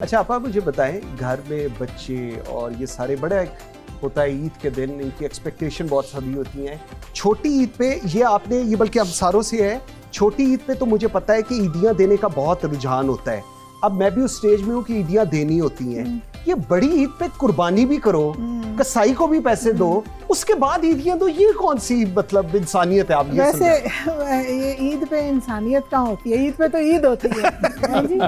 اچھا آپ مجھے بتائیں، گھر میں بچے اور یہ سارے بڑا ہوتا ہے عید کے دن، ان کی ایکسپیکٹیشن بہت ساری ہوتی ہیں. چھوٹی عید پہ یہ آپ نے یہ بلکہ ہمساروں سے ہے، چھوٹی عید پہ تو مجھے پتا ہے کہ عیدیاں دینے کا بہت رجحان ہوتا ہے. اب میں بھی اس سٹیج میں ہوں کہ عیدیاں دینی ہوتی ہیں. یہ بڑی عید پہ قربانی بھی کرو، کسائی کو بھی پیسے دو، اس کے بعد عیدیاں دو، یہ کون سی مطلب انسانیت ہے؟ آپ یہ ویسے یہ عید پہ انسانیت کہاں ہوتی ہے، عید پہ تو عید ہوتی ہے جی.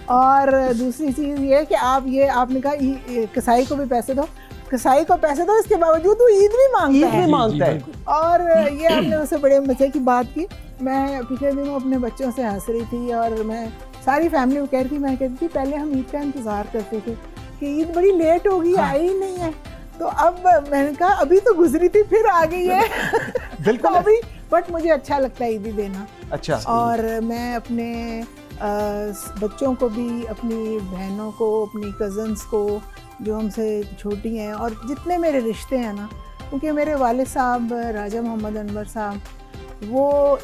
اور دوسری چیز یہ کہ آپ نے کہا کسائی کو بھی پیسے دو، کسائی کو پیسے دو، اس کے باوجود وہ عید بھی مانگتا ہے. اور یہ آپ نے اسے بڑے مزے کی بات کی. میں پچھلے دنوں اپنے بچوں سے ہنس رہی تھی اور میں ساری فیملی کو کہہ رہی تھی، میں کہتی تھی پہلے ہم عید کا انتظار کرتے تھے کہ عید بڑی لیٹ ہوگی، آئی ہی نہیں ہے. تو اب میں نے کہا ابھی تو گزری تھی پھر آ گئی ہے. بالکل ابھی، بٹ مجھے اچھا لگتا ہے عیدی دینا. اچھا. اور میں اپنے بچوں کو بھی، اپنی بہنوں کو، اپنی کزنس کو جو ہم سے چھوٹی ہیں، اور جتنے میرے رشتے ہیں نا، کیونکہ میرے والد صاحب راجہ محمد انور صاحب وہ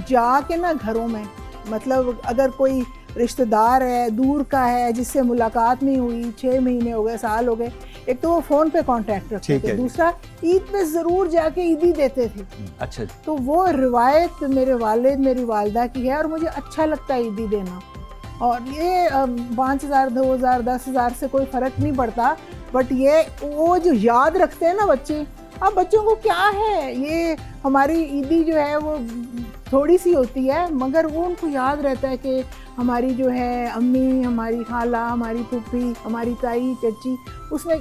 جا کے نا گھروں میں، مطلب اگر کوئی رشتہ دار ہے دور کا ہے جس سے ملاقات نہیں ہوئی 6 مہینے ہو گئے، سال ہو گئے، ایک تو وہ فون پہ کانٹیکٹ رکھتے تھے، دوسرا عید پہ ضرور جا کے عیدی دیتے تھے. اچھا. تو وہ روایت میرے والد میری والدہ کی ہے اور مجھے اچھا لگتا ہے عیدی دینا. اور یہ 5,000 2,000 10,000 سے کوئی فرق نہیں پڑتا، بٹ یہ وہ جو یاد رکھتے ہیں نا بچے. اب بچوں کو کیا ہے، یہ ہماری عیدی جو ہے وہ تھوڑی سی ہوتی ہے، مگر وہ ان کو یاد رہتا ہے کہ ہماری جو ہے امی، ہماری خالہ، ہماری پھوپھی، ہماری تائی چچی، اس میں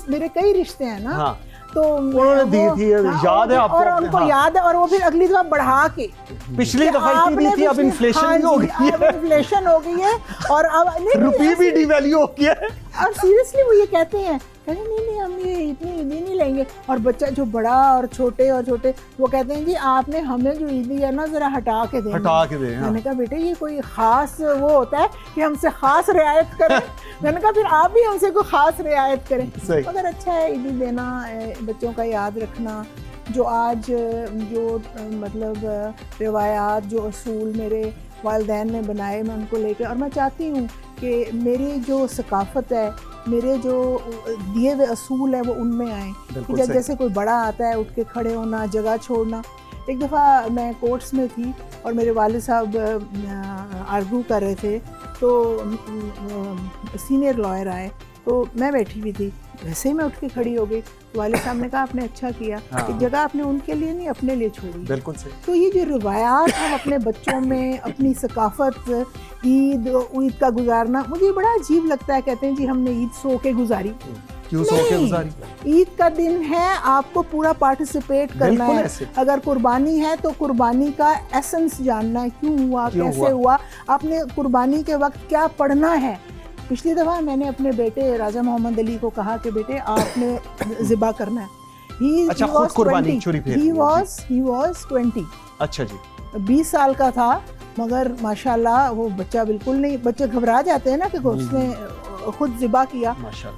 میرے کئی رشتے ہیں نا. تو یاد ہے آپ کو، اور ان کو یاد ہے، اور وہ پھر اگلی دفعہ بڑھا کے پچھلی دفعہ اتنی تھی، اب انفلیشن ہو گئی ہے اور اب روپی بھی ڈی ویلیو ہو گیا ہے. اور سیریسلی وہ یہ کہتے ہیں نہیں ہم یہ اتنی عیدی نہیں لیں گے. اور بچہ جو بڑا اور چھوٹے وہ کہتے ہیں جی آپ نے ہمیں جو عیدی ہے نا ذرا ہٹا کے دیں. میں نے کہا بیٹے یہ کوئی خاص وہ ہوتا ہے کہ ہم سے خاص رعایت کریں. میں نے کہا پھر آپ بھی ہم سے کوئی خاص رعایت کریں. مگر اچھا ہے عیدی دینا، بچوں کا یاد رکھنا. جو آج جو مطلب روایات، جو اصول میرے والدین نے بنائے، میں ان کو لے کے، اور میں چاہتی ہوں کہ میری جو ثقافت ہے، میرے جو دیے ہوئے اصول ہیں وہ ان میں آئیں. جیسے کوئی بڑا آتا ہے اٹھ کے کھڑے ہونا، جگہ چھوڑنا. ایک دفعہ میں کورٹس میں تھی اور میرے والد صاحب آرگو کر رہے تھے، تو سینئر لائر آئے تو میں بیٹھی ہوئی تھی، ویسے ہی میں اٹھ کے کھڑی ہو گئی. والد صاحب نے کہا آپ نے اچھا کیا کہ جگہ آپ نے ان کے لیے نہیں اپنے لیے چھوڑی. بالکل صحیح. تو یہ جو روایات ہم اپنے بچوں میں، اپنی ثقافت، عید کا گزارنا مجھے بڑا عجیب لگتا ہے. کہتے ہیں جی ہم نے عید سو کے گزاری. کیوں سو کے گزاری؟ عید کا دن ہے، آپ کو پورا پارٹیسپیٹ کرنا ہے. اگر قربانی ہے تو قربانی کا ایسنس جاننا ہے، کیوں ہوا، کیسے ہوا، آپ نے قربانی کے وقت کیا پڑھنا ہے. پچھلی دفعہ میں نے اپنے بیٹے راجہ محمد علی کو کہا کہ بیٹے آپ نے ذبح کرنا ہے. اچھا خود قربانی چوری پھیر. he was 20. اچھا جی. 20 سال کا تھا، مگر ماشاءاللہ وہ بچہ بالکل نہیں، بچے گھبرا جاتے ہیں نا کہ اس نے خود ذبح کیا.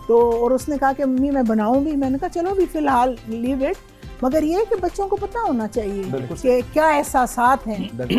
تو اور اس نے کہا کہ ممی میں بناؤں گی. میں نے کہا چلو بھی فی الحال لیو اٹ. مگر یہ کہ بچوں کو پتہ ہونا چاہیے کہ کیا احساسات ہیں.